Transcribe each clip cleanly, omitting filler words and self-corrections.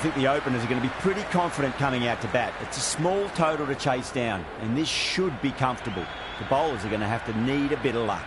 think the openers are going to be pretty confident coming out to bat. It's a small total to chase down, and this should be comfortable. The bowlers are going to have to need a bit of luck.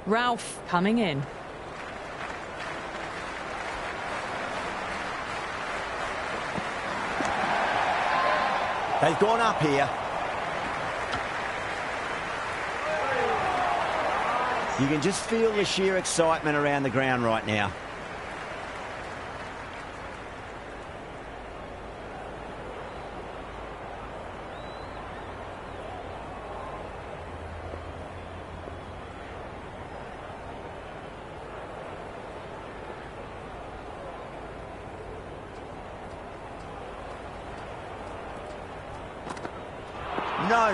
Ralph coming in. They've gone up here. You can just feel the sheer excitement around the ground right now.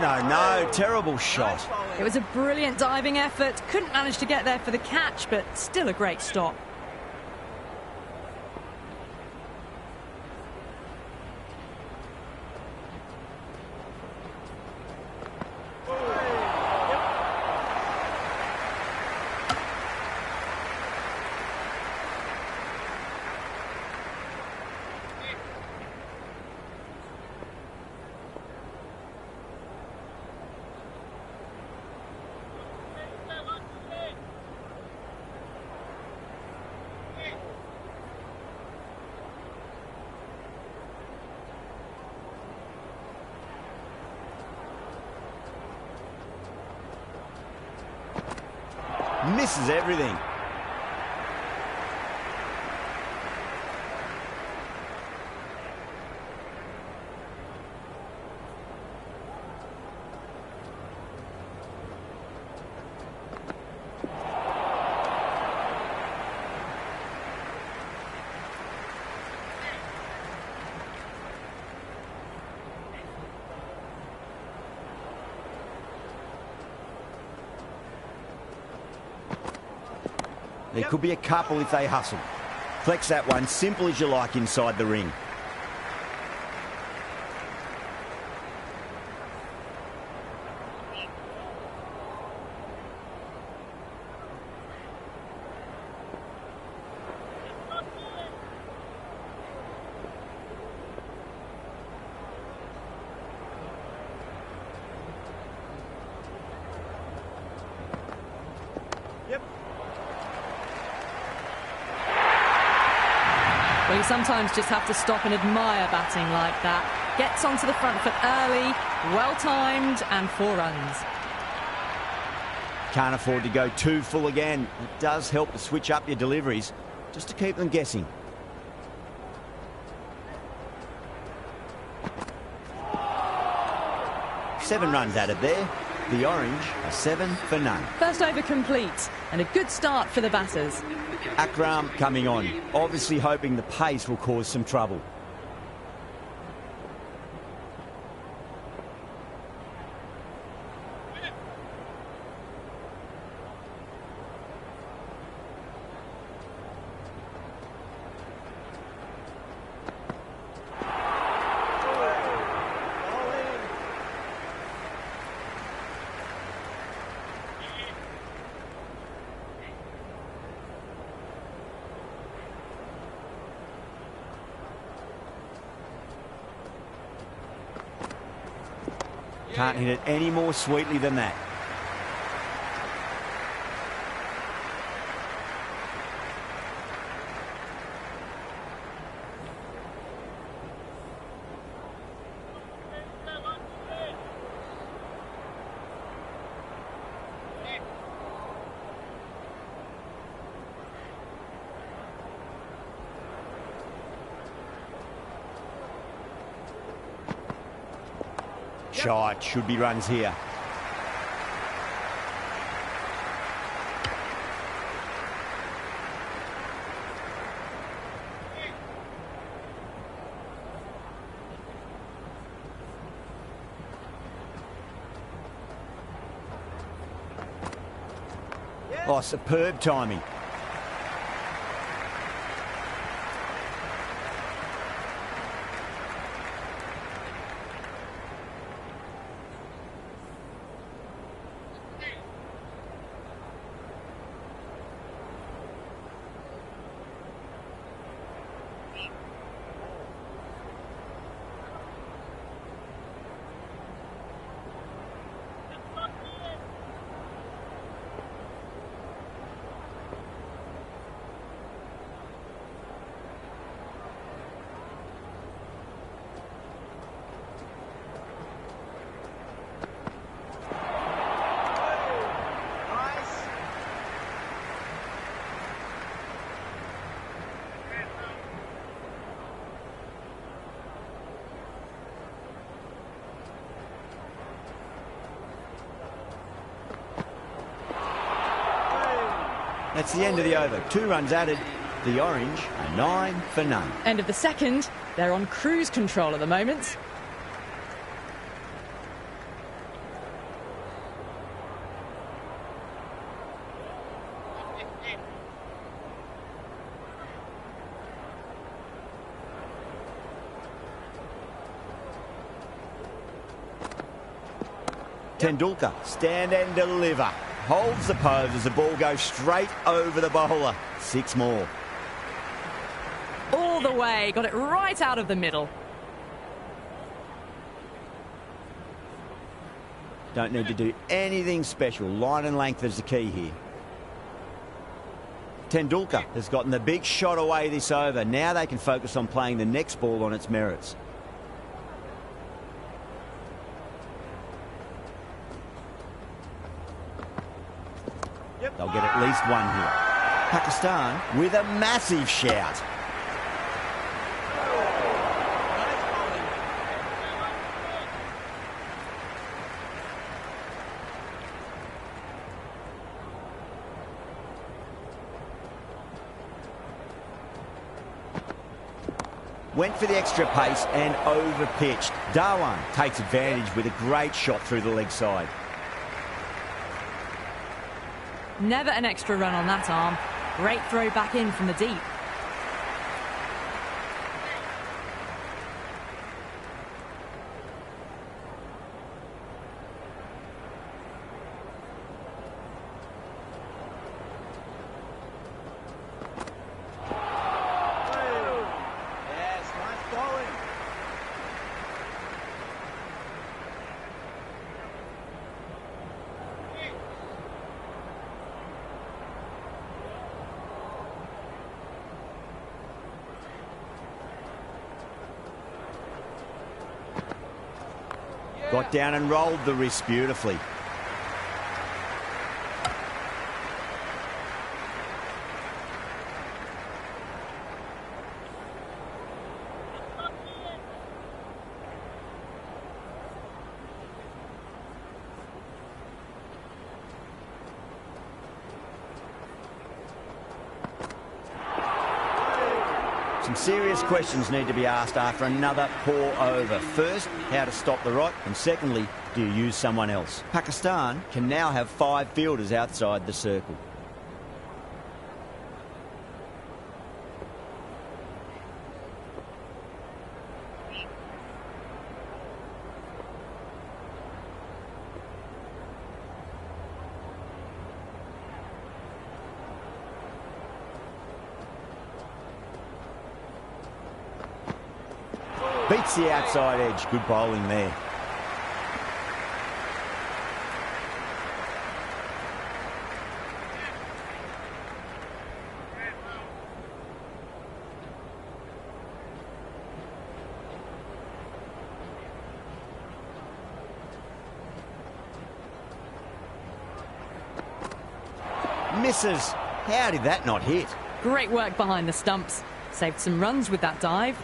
No, terrible shot. It was a brilliant diving effort. Couldn't manage to get there for the catch, but still a great stop. Misses everything. There could be a couple if they hustle. Flex that one, simple as you like inside the ring. Well, you sometimes just have to stop and admire batting like that. Gets onto the front foot early, well-timed, and 4 runs. Can't afford to go too full again. It does help to switch up your deliveries, just to keep them guessing. Seven runs added there. The Orange are 7 for none. First over complete, and a good start for the batters. Akram coming on, obviously hoping the pace will cause some trouble. Can't hit it any more sweetly than that. shot. Should be runs here. Oh, superb timing. That's the end of the over. 2 runs added. The Orange are 9 for none. End of the second. They're on cruise control at the moment. Tendulkar, stand and deliver. Holds the pose as the ball goes straight over the bowler. 6 more. All the way, got it right out of the middle. Don't need to do anything special. Line and length is the key here. Tendulkar has gotten the big shot away this over. Now they can focus on playing the next ball on its merits. They'll get at least 1 here. Pakistan with a massive shout. Went for the extra pace and over-pitched. Dhawan takes advantage with a great shot through the leg side. Never an extra run on that arm. Great throw back in from the deep. Got down and rolled the wrist beautifully. Some serious questions need to be asked after another poor over. First, how to stop the rot, and secondly, do you use someone else? Pakistan can now have 5 fielders outside the circle. Beats the outside edge. Good bowling there. Misses. How did that not hit? Great work behind the stumps. Saved some runs with that dive.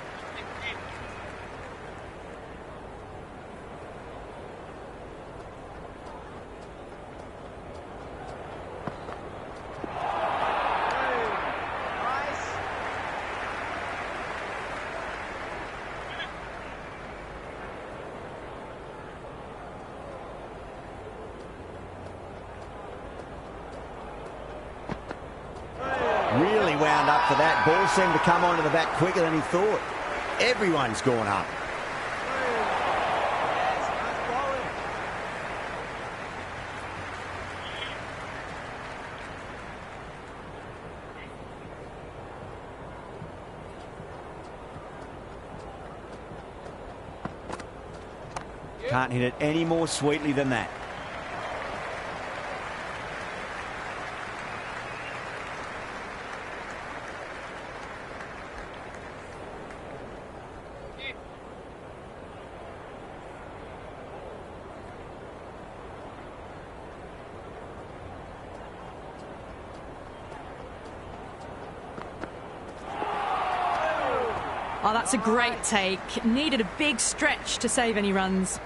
wound up for that. Ball seemed to come onto the bat quicker than he thought. Everyone's gone up. Can't hit it any more sweetly than that. Oh, that's a great take. Needed a big stretch to save any runs.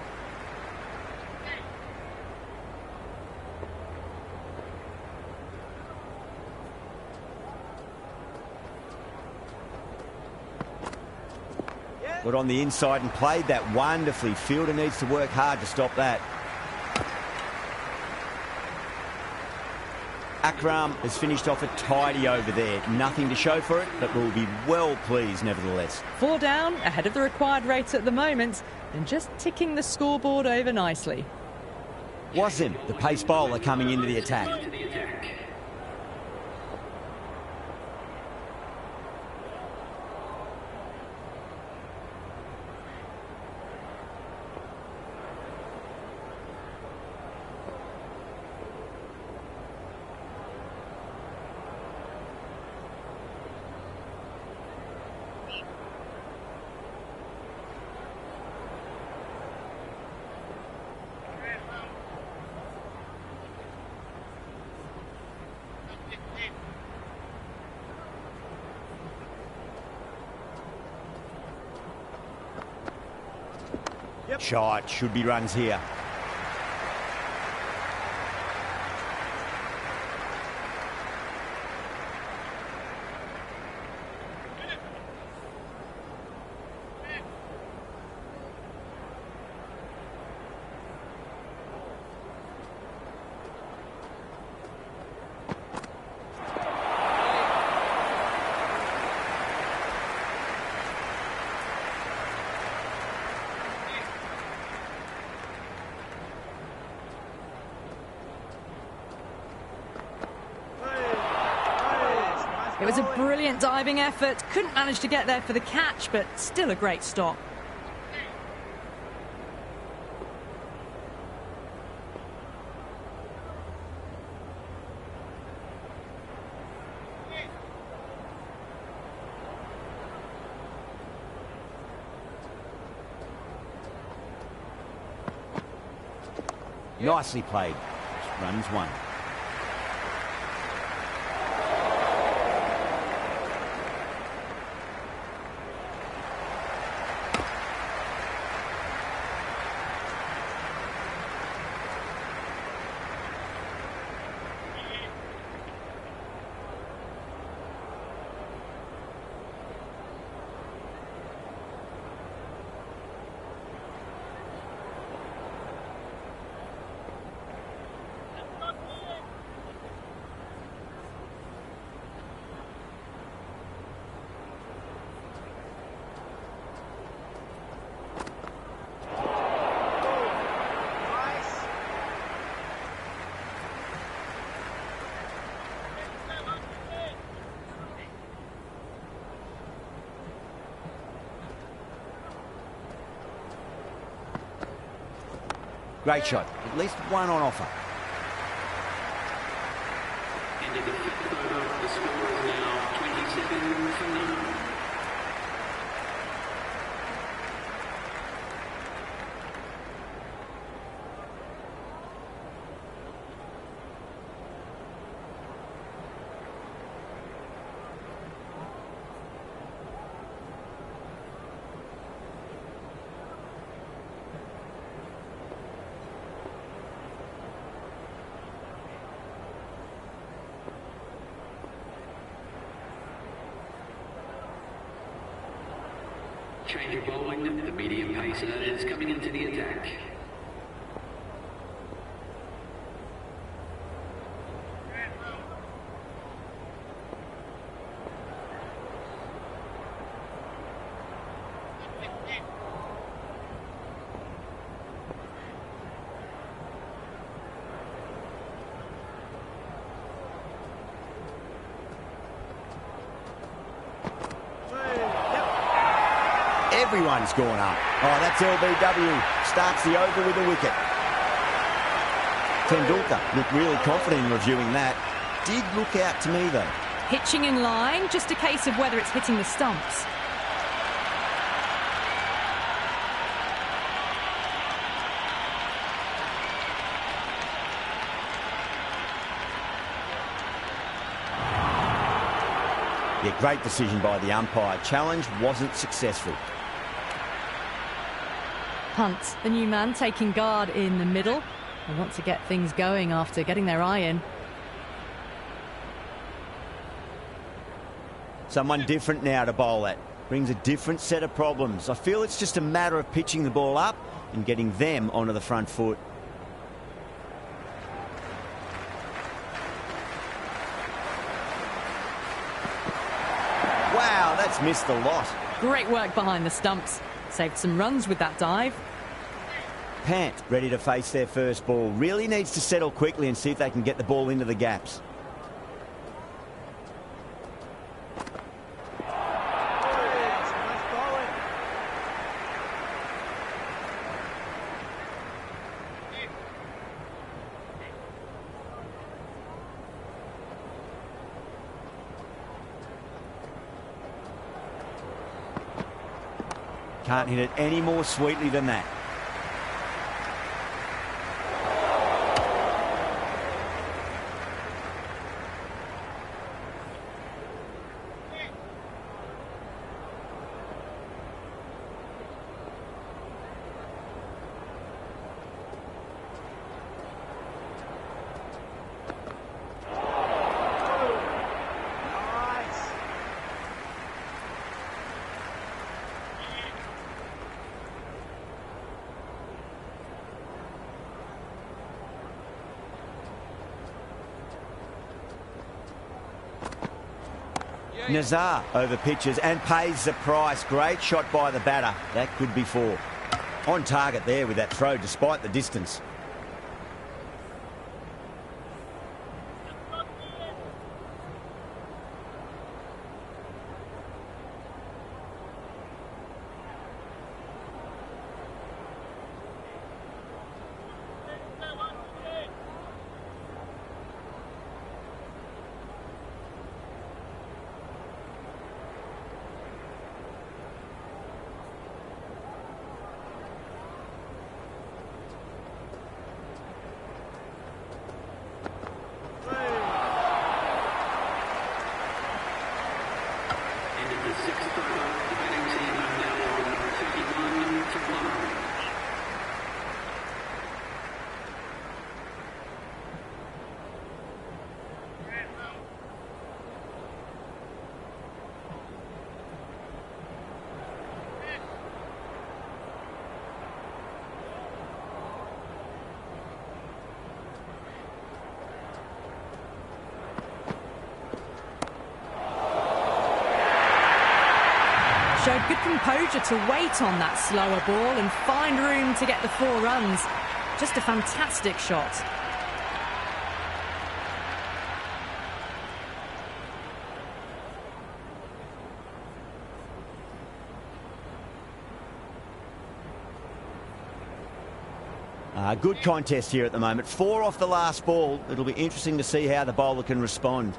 Got on the inside and played that wonderfully. Fielder needs to work hard to stop that. Akram has finished off a tidy over there. Nothing to show for it, but will be well pleased nevertheless. 4 down, ahead of the required rate at the moment, and just ticking the scoreboard over nicely. Wasim, the pace bowler, coming into the attack. Shot, should be runs here. It was a brilliant diving effort. Couldn't manage to get there for the catch, but still a great stop. Nicely played. Runs one. Great shot. At least one on offer. Ended the fifth over. The score is now 27 for 9. Change of bowling, the medium pacer is coming into the attack. Everyone's gone up. Oh, that's LBW. Starts the over with a wicket. Tendulkar looked really confident in reviewing that. Did look out to me, though. Pitching in line, just a case of whether it's hitting the stumps. Yeah, great decision by the umpire. Challenge wasn't successful. Hunt, the new man, taking guard in the middle. They want to get things going after getting their eye in. Someone different now to bowl at. Brings a different set of problems. I feel it's just a matter of pitching the ball up and getting them onto the front foot. Wow, that's missed a lot. Great work behind the stumps. Saved some runs with that dive. Pant ready to face their first ball. Really needs to settle quickly and see if they can get the ball into the gaps. Can't hit it any more sweetly than that. Nazar over pitches and pays the price. Great shot by the batter. That could be four. On target there with that throw despite the distance. Showed good composure to wait on that slower ball and find room to get the 4 runs. Just a fantastic shot. Good contest here at the moment. 4 off the last ball. It'll be interesting to see how the bowler can respond.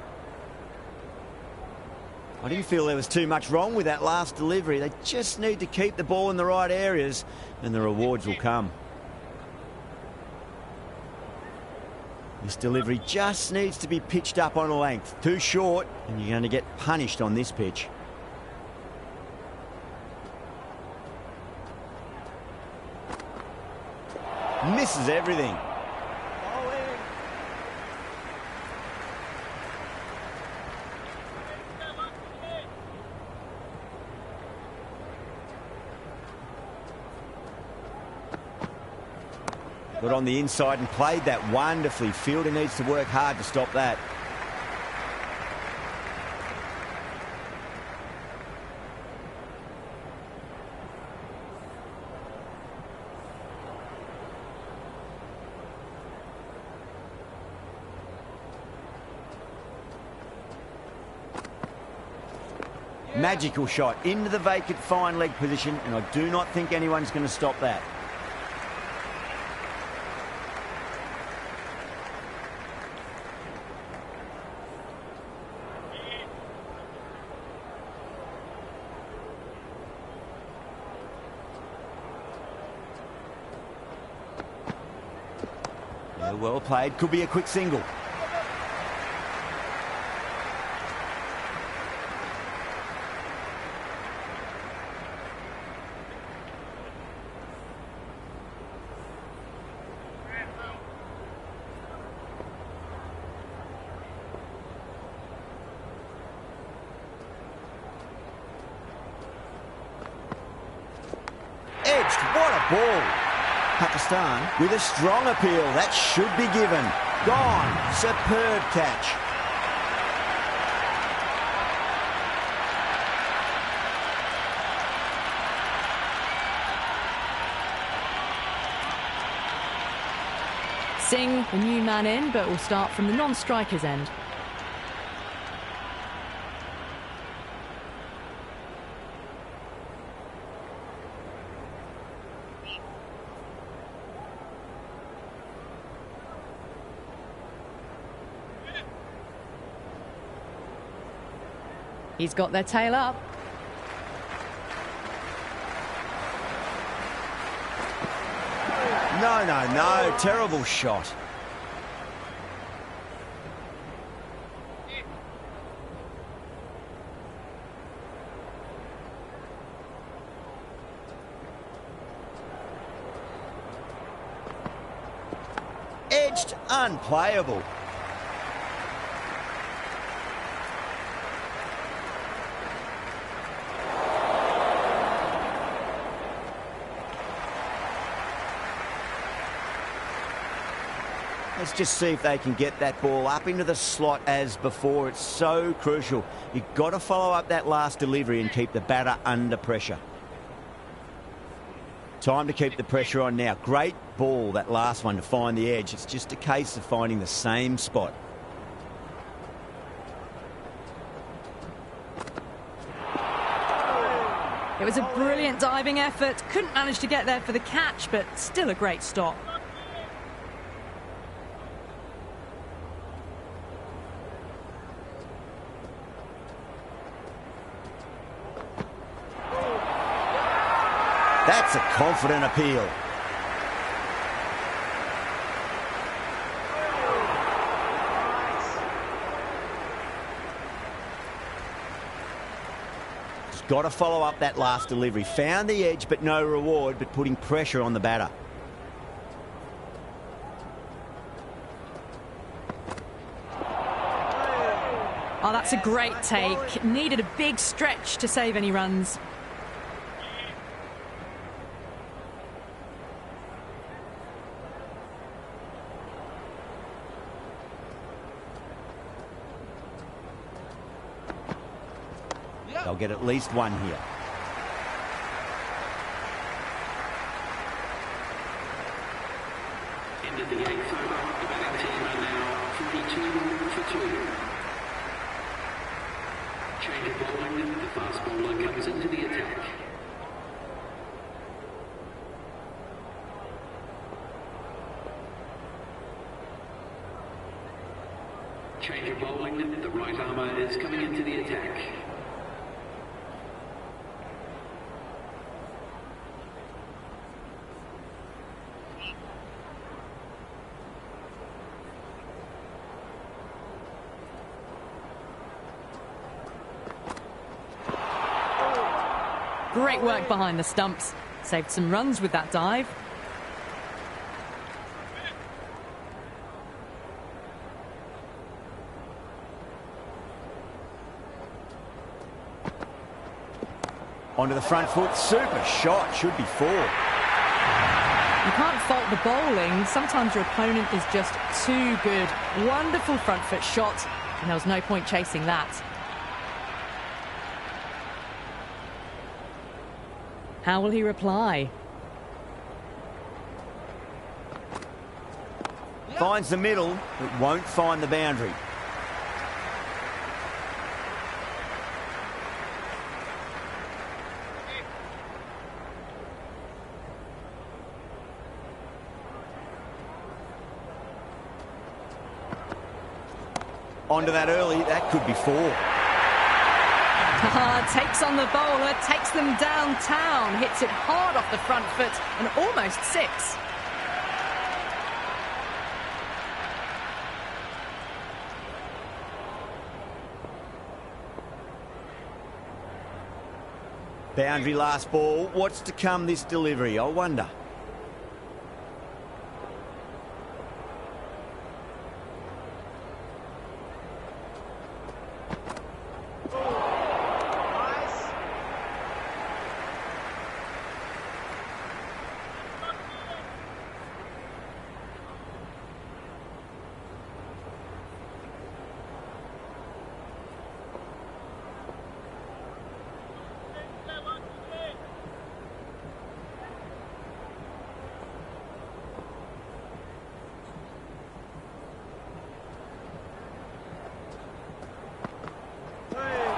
I didn't feel there was too much wrong with that last delivery. They just need to keep the ball in the right areas and the rewards will come. This delivery just needs to be pitched up on a length. Too short and you're going to get punished on this pitch. Misses everything. Got on the inside and played that wonderfully. Fielder needs to work hard to stop that. Magical shot into the vacant fine leg position, and I do not think anyone's going to stop that. Yeah, well played. Could be a quick single. What a ball. Pakistan with a strong appeal. That should be given. Gone. Superb catch. Singh, the new man in, but will start from the non-striker's end. He's got their tail up. No. Terrible shot. Edged, unplayable. Let's just see if they can get that ball up into the slot as before. It's so crucial. You've got to follow up that last delivery and keep the batter under pressure. Time to keep the pressure on now. Great ball, that last one, to find the edge. It's just a case of finding the same spot. It was a brilliant diving effort. Couldn't manage to get there for the catch, but still a great stop. That's a confident appeal. Just got to follow up that last delivery. Found the edge, but no reward, but putting pressure on the batter. Oh, that's a great take. Needed a big stretch to save any runs. They'll get at least one here. End of the 8th over. The batting team are now 42 for 2. Change of bowling. The fast bowler comes into the attack. Change of bowling. The right armour is coming into the attack. Great work behind the stumps. Saved some runs with that dive. Onto the front foot. Super shot. Should be 4. You can't fault the bowling. Sometimes your opponent is just too good. Wonderful front foot shot, and there was no point chasing that. How will he reply? Finds the middle, but won't find the boundary. Onto that early, that could be 4. Takes on the bowler, takes them downtown, hits it hard off the front foot and almost 6. Boundary last ball. What's to come this delivery, I wonder?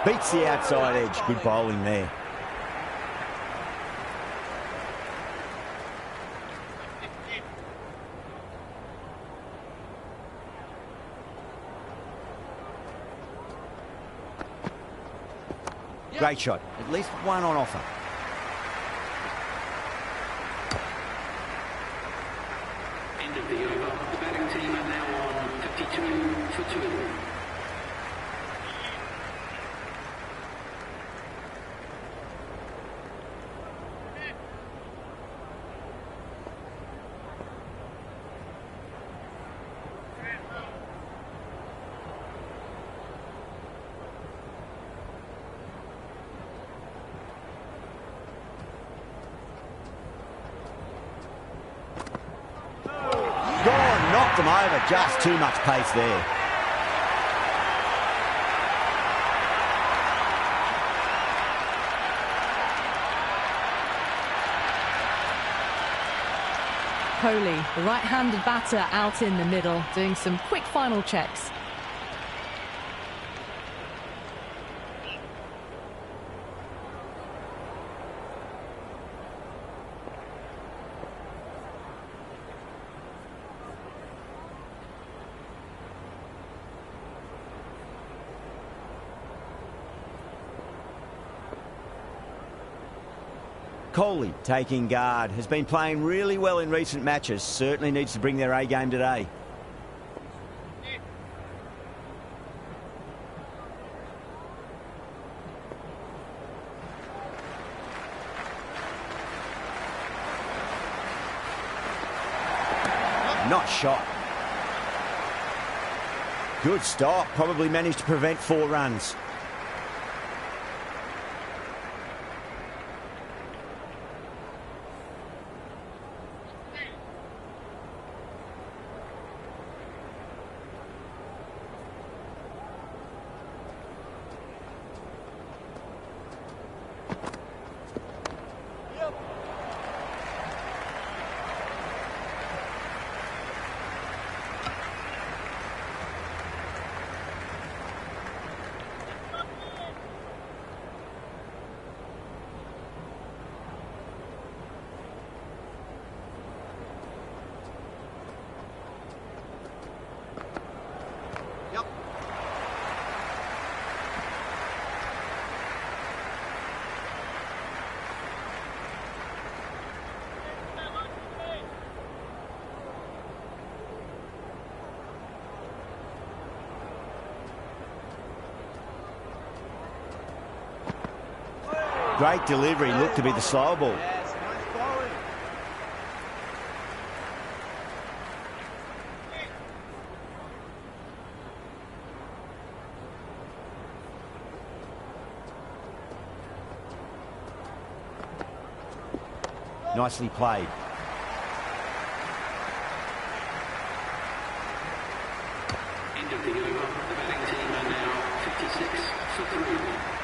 Beats the outside edge. Good bowling there. Great shot. At least one on offer. End of the over. The batting team are now on 52 for 2. Knocked them over, just too much pace there. Kohli, the right-handed batter, out in the middle, doing some quick final checks. Kohli taking guard, has been playing really well in recent matches, certainly needs to bring their A game today. Not shot. Good stop, probably managed to prevent 4 runs. Great delivery, looked to be the slow ball. Nicely played. End of the over. The batting team are now 56 for 3.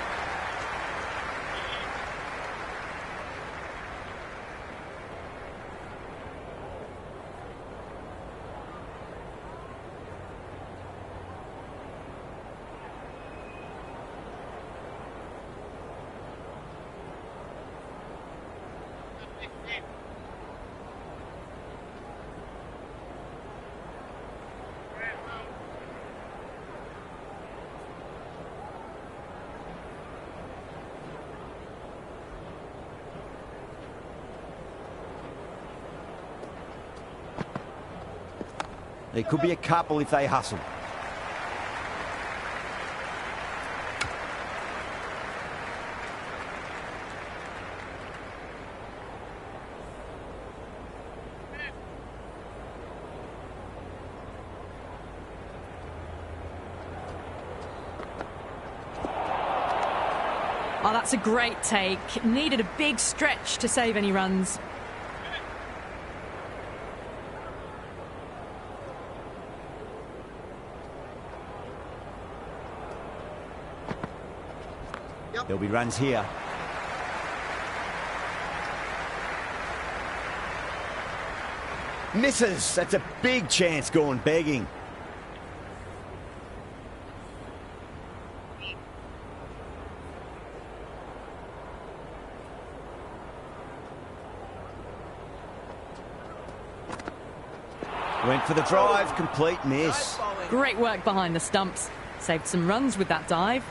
There could be a couple if they hustle. Oh, that's a great take. Needed a big stretch to save any runs. There'll be runs here. Misses. That's a big chance gone begging. Went for the drive, complete miss. Great work behind the stumps. Saved some runs with that dive.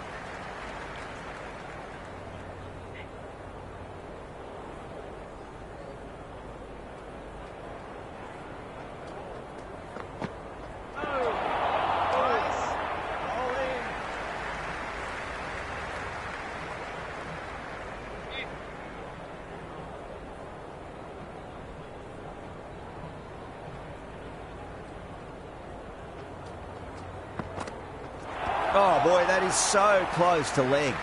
Oh boy, that is so close to leg.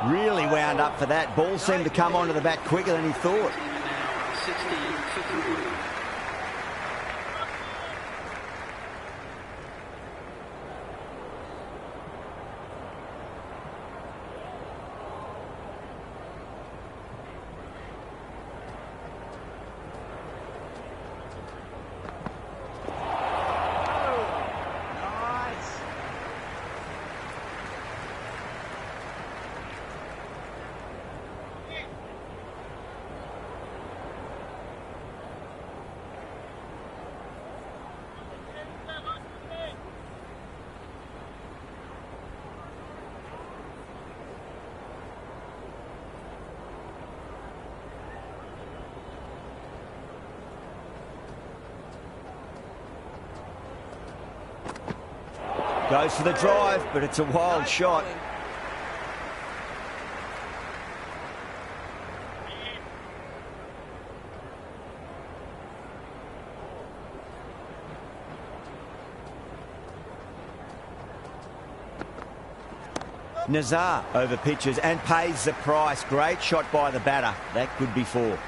Really wound up for that. Ball seemed to come onto the bat quicker than he thought. 60 for 3. Goes for the drive, but it's a wild shot. Nazar over pitches and pays the price. Great shot by the batter. That could be 4.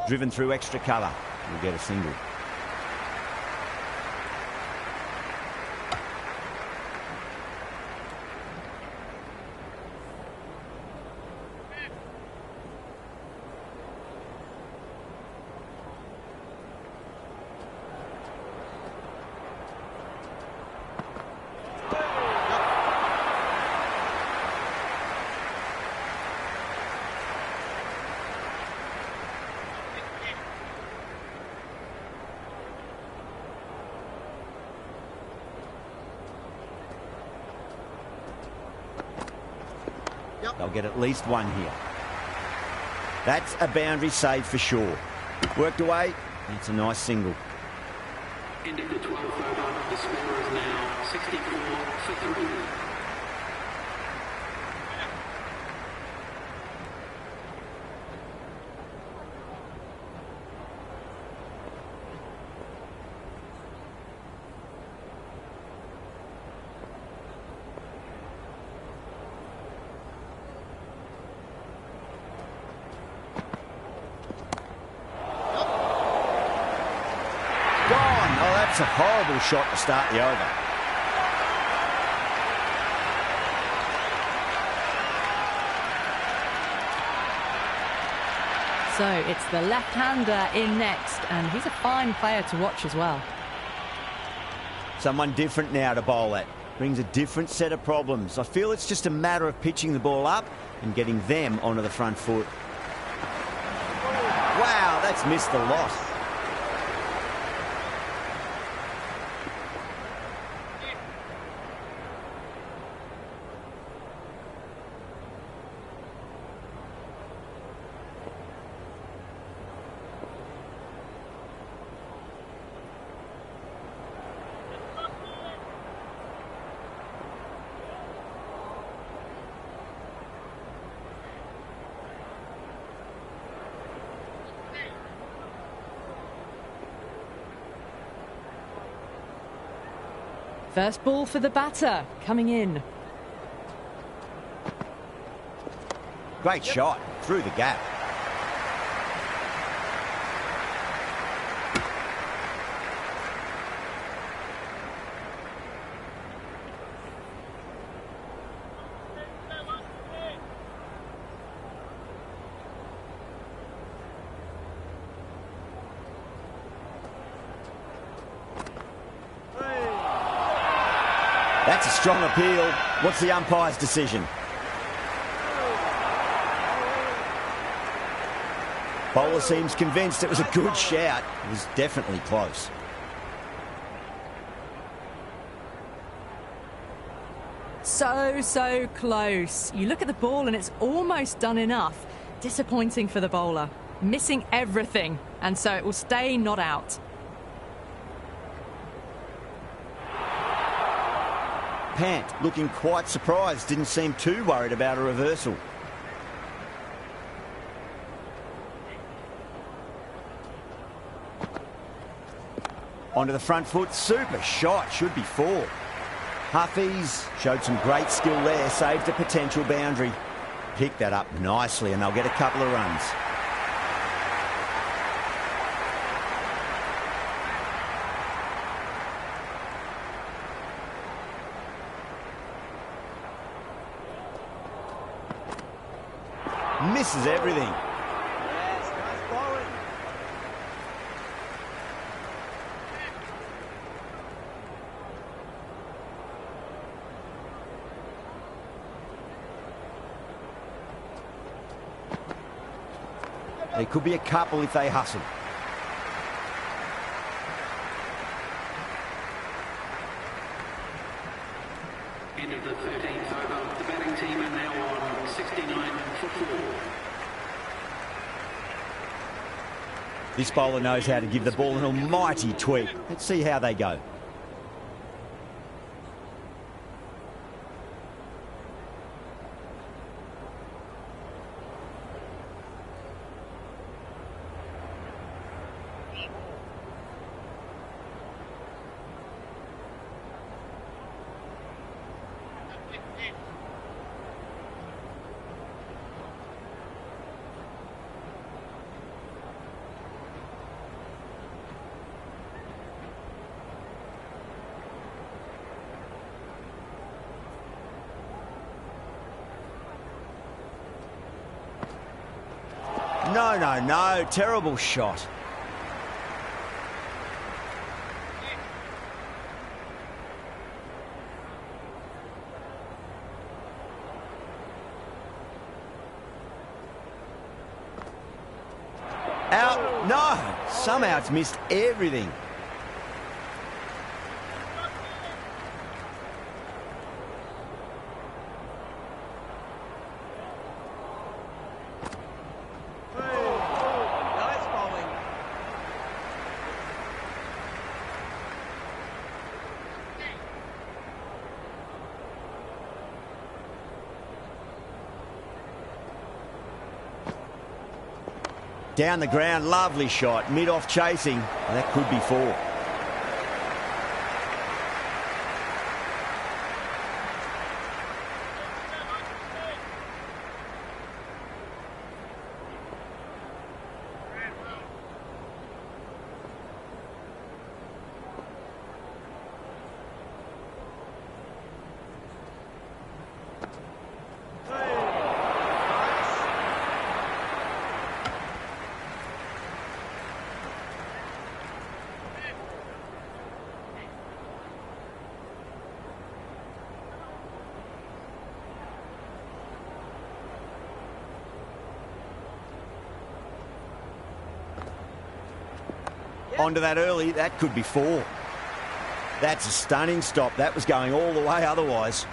Driven through extra cover. We'll get a single. They'll get at least one here. That's a boundary save for sure. Worked away. That's a nice single. Into the 12th over. The score is now 64 for 3. That's a horrible shot to start the over. So it's the left-hander in next, and he's a fine player to watch as well. Someone different now to bowl at. Brings a different set of problems. I feel it's just a matter of pitching the ball up and getting them onto the front foot. Wow, that's missed the lot. First ball for the batter, coming in. Great shot, through the gap. That's a strong appeal. What's the umpire's decision? Bowler seems convinced it was a good shout. It was definitely close. So close. You look at the ball and it's almost done enough. Disappointing for the bowler. Missing everything, and so it will stay not out. Pant looking quite surprised, didn't seem too worried about a reversal. Onto the front foot, super shot, should be four. Huffies showed some great skill there, saved a potential boundary. Picked that up nicely and they'll get a couple of runs. Misses everything. Yes, nice bowling. There could be a couple if they hustle. End of the 13th over. The batting team are now on 69 for 4. This bowler knows how to give the ball an almighty tweak. Let's see how they go. No, terrible shot. Out, no, somehow it's missed everything. Nice bowling. Down the ground, lovely shot, mid-off chasing, and that could be four. Onto that early, that could be 4. That's a stunning stop. That was going all the way otherwise.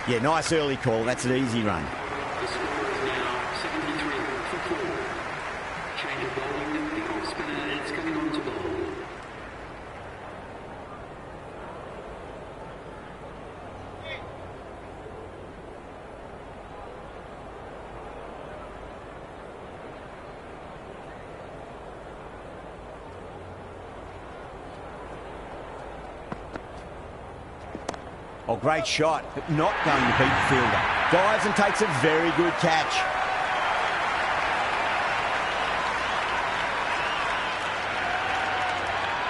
Yeah, nice early call. That's an easy run. The score is now 73 for 4. Change of bowling. The off spinner is coming on to bowl. Oh, great shot, but not going to beat the fielder. Dives and takes a very good catch.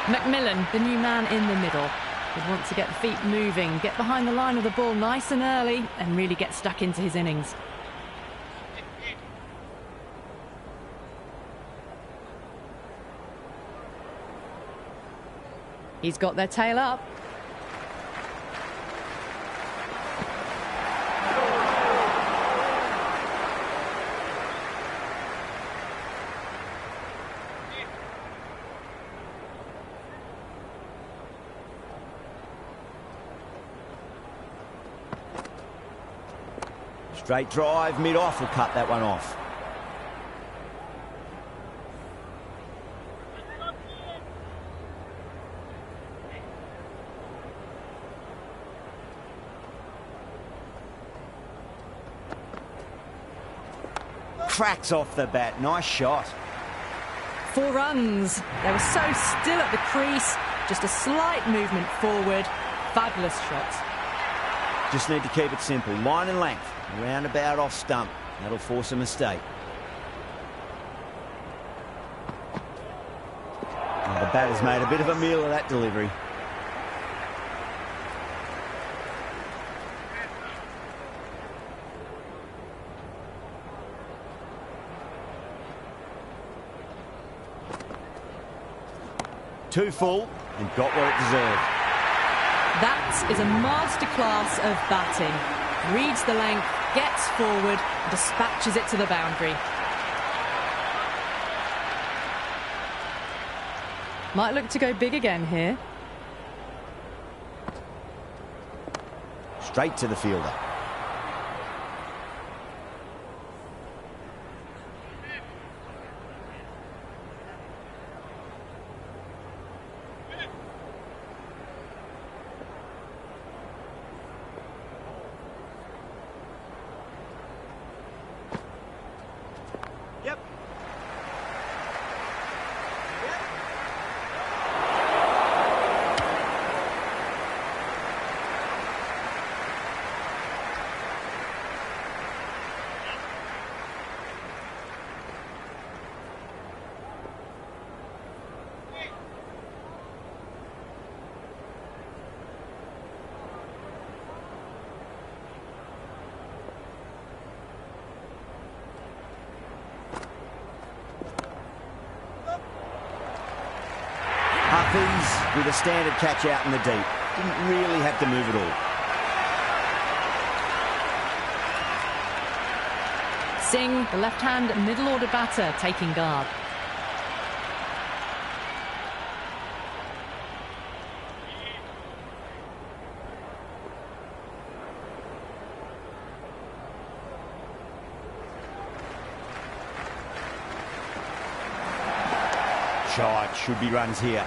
McMillan, the new man in the middle, would want to get the feet moving, get behind the line of the ball nice and early, and really get stuck into his innings. He's got their tail up. Straight drive, mid-off will cut that one off. Cracks off the bat. Nice shot. 4 runs. They were so still at the crease. Just a slight movement forward. Fabulous shot. Just need to keep it simple. Line and length. Roundabout off stump. That'll force a mistake. Oh, the batter's made a bit of a meal of that delivery. Too full and got what it deserved. That is a masterclass of batting. Reads the length, gets forward, dispatches it to the boundary. Might look to go big again here. Straight to the fielder. Yep. Huffy's with a standard catch out in the deep. Didn't really have to move at all. Singh, the left-hand middle order batter, taking guard. Shot, should be runs here.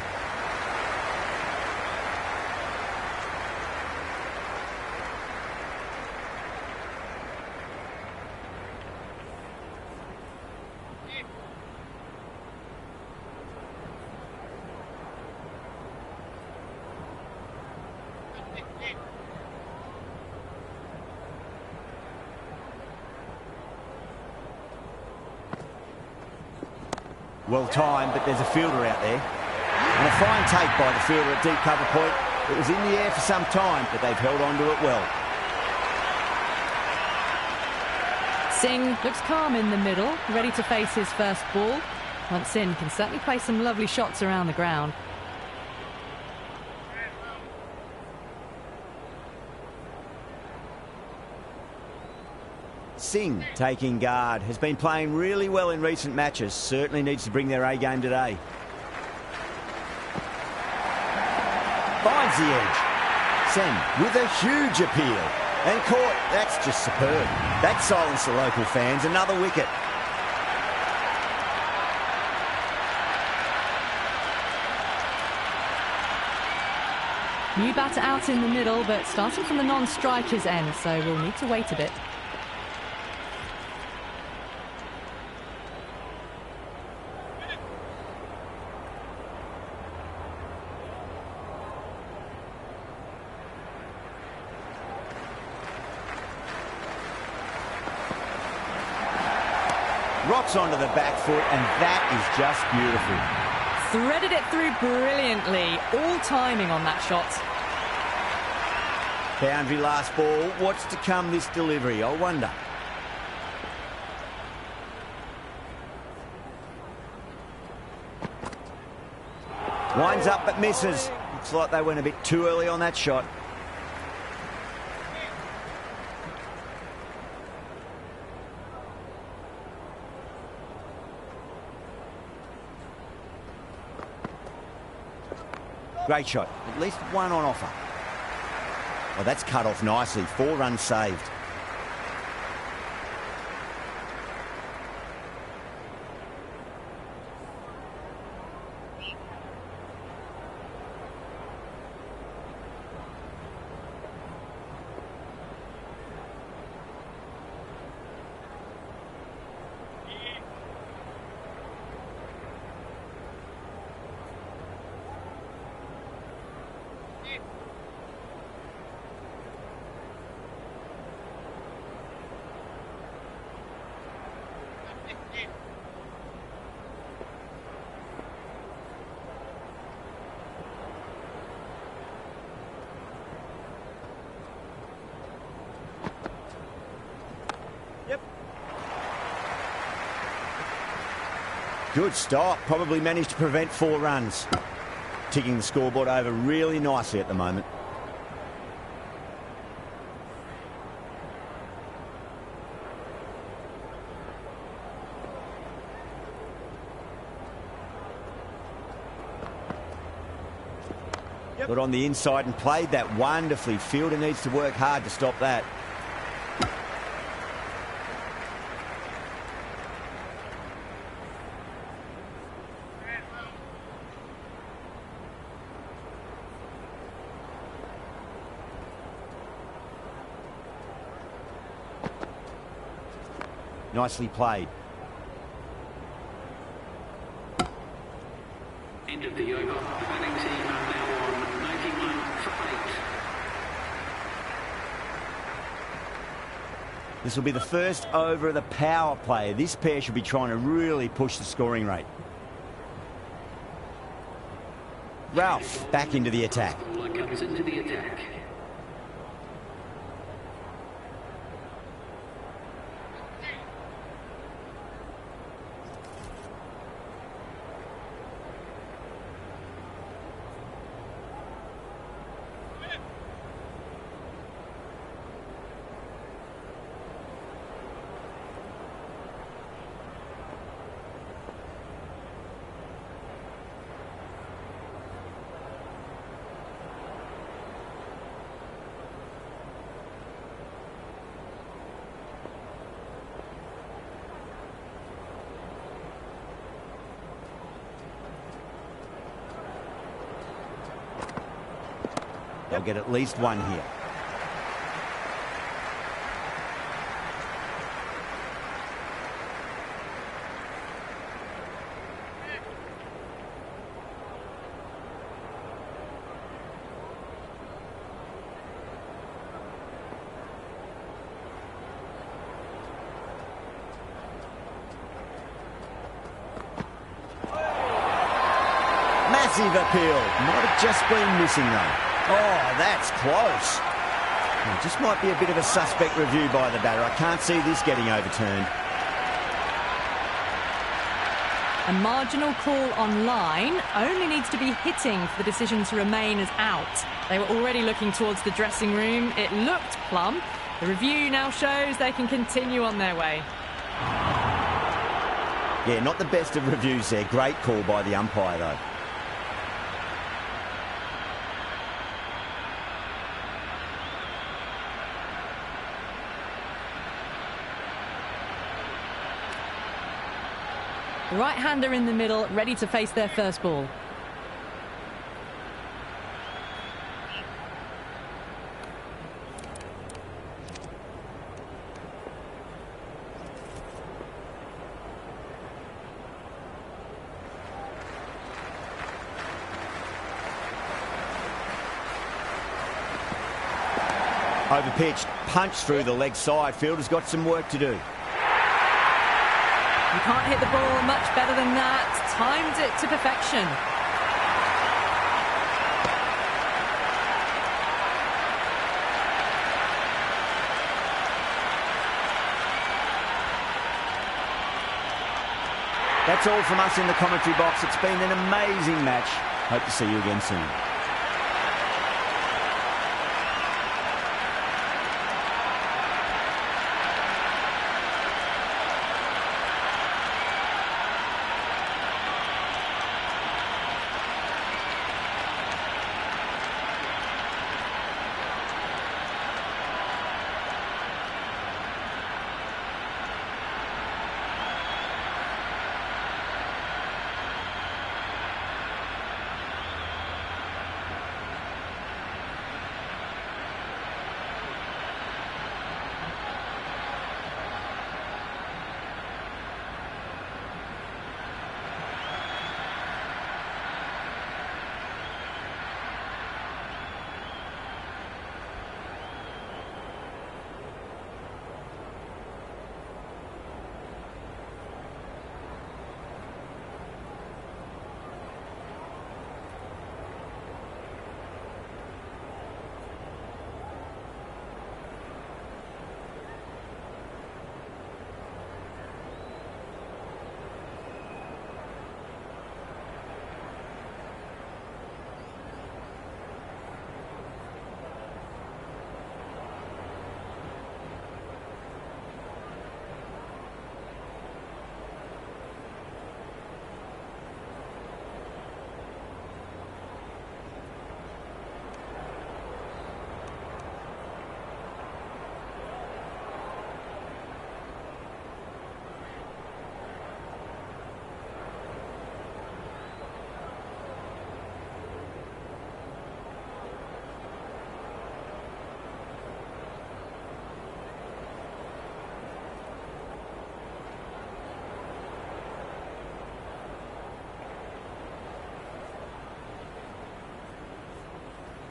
Well timed, but there's a fielder out there. And a fine take by the fielder at deep cover point. It was in the air for some time, but they've held on to it well. Singh looks calm in the middle, ready to face his first ball. Once in, can certainly play some lovely shots around the ground. Singh taking guard, has been playing really well in recent matches. Certainly needs to bring their A game today. Finds the edge. Sen with a huge appeal. And caught. That's just superb. That silenced the local fans. Another wicket. New batter out in the middle, but starting from the non-striker's end, so we'll need to wait a bit. Rocks onto the back foot, and that is just beautiful. Threaded it through brilliantly. All timing on that shot. Boundary last ball. What's to come this delivery, I wonder. Winds up but misses. Looks like they went a bit too early on that shot. Great shot. At least one on offer. Well, that's cut off nicely. 4 runs saved. Good stop. Probably managed to prevent 4 runs. Ticking the scoreboard over really nicely at the moment. Got on the inside and played that wonderfully. Fielder needs to work hard to stop that. Nicely played. End of the over. The batting team are now on 91 for 8. This will be the first over of the power play. This pair should be trying to really push the scoring rate. Ralph back into the attack. Bowler comes into the attack. They'll get at least 1 here. Massive appeal. Might have just been missing, though. Oh, that's close. It just might be a bit of a suspect review by the batter. I can't see this getting overturned. A marginal call on line only needs to be hitting for the decision to remain as out. They were already looking towards the dressing room. It looked plumb. The review now shows they can continue on their way. Yeah, not the best of reviews there. Great call by the umpire, though. The right-hander in the middle, ready to face their first ball. Overpitched, punched through the leg side. Fielder's got some work to do. You can't hit the ball much better than that. Timed it to perfection. That's all from us in the commentary box. It's been an amazing match. Hope to see you again soon.